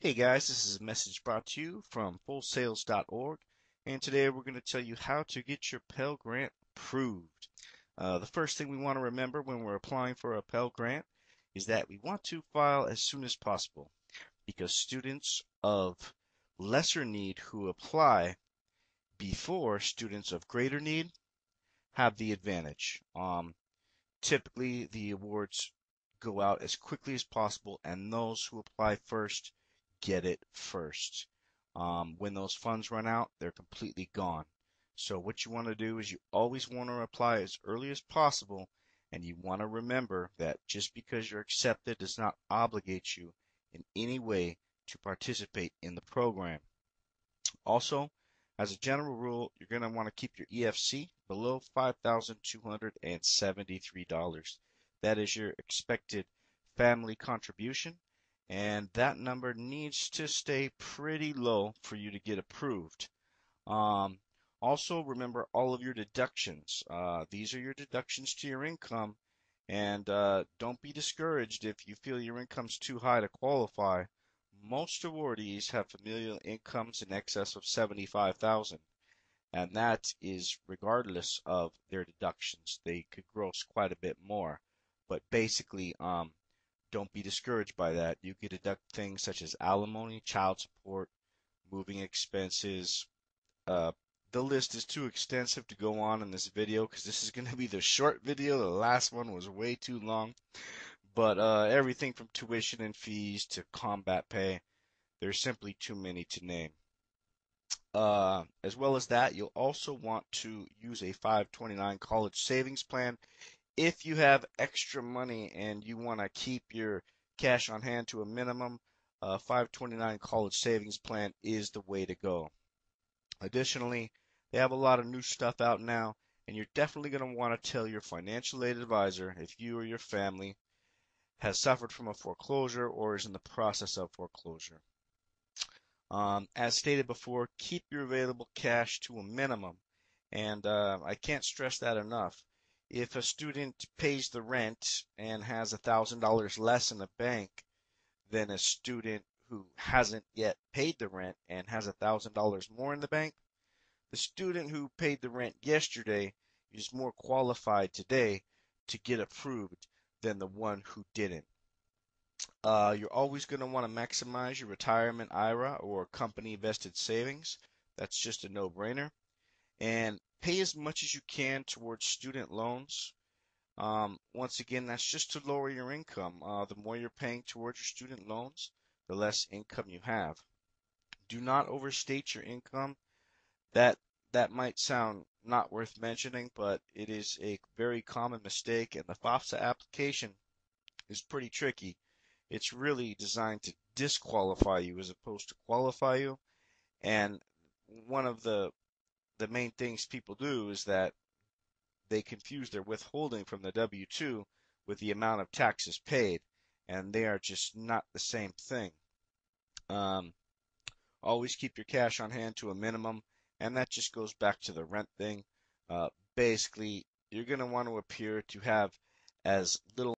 Hey guys, this is a message brought to you from fullsales.org, and today we're going to tell you how to get your Pell Grant approved. The first thing we want to remember when we're applying for a Pell Grant is that we want to file as soon as possible because students of lesser need who apply before students of greater need have the advantage. Typically, the awards go out as quickly as possible, and those who apply first get it first. When those funds run out, they're completely gone. So what you want to do is you always want to apply as early as possible, and you want to remember that just because you're accepted does not obligate you in any way to participate in the program. Also, as a general rule, you're going to want to keep your EFC below $5,273. That is your expected family contribution, and that number needs to stay pretty low for you to get approved. Also, remember all of your deductions. These are your deductions to your income, and don't be discouraged if you feel your income's too high to qualify. Most awardees have familial incomes in excess of 75,000, and that is regardless of their deductions. They could gross quite a bit more, but basically, don't be discouraged by that. You could deduct things such as alimony, child support, moving expenses. Uh, the list is too extensive to go on in this video because this is going to be the short video. The last one was way too long. But everything from tuition and fees to combat pay, there's simply too many to name. As well as that, you'll also want to use a 529 college savings plan if you have extra money and you want to keep your cash on hand to a minimum. 529 college savings plan is the way to go. Additionally, they have a lot of new stuff out now, and you're definitely going to want to tell your financial aid advisor if you or your family has suffered from a foreclosure or is in the process of foreclosure. As stated before, keep your available cash to a minimum, and I can't stress that enough. If a student pays the rent and has $1,000 less in the bank than a student who hasn't yet paid the rent and has $1,000 more in the bank, the student who paid the rent yesterday is more qualified today to get approved than the one who didn't. You're always going to want to maximize your retirement IRA or company vested savings. That's just a no-brainer. And pay as much as you can towards student loans. Once again, that's just to lower your income. The more you're paying towards your student loans, the less income you have. Do not overstate your income. That might sound not worth mentioning, but it is a very common mistake, and the FAFSA application is pretty tricky. It's really designed to disqualify you as opposed to qualify you. And one of the main things people do is that they confuse their withholding from the W-2 with the amount of taxes paid, and they are just not the same thing. Always keep your cash on hand to a minimum, and that just goes back to the rent thing. Basically, you're going to want to appear to have as little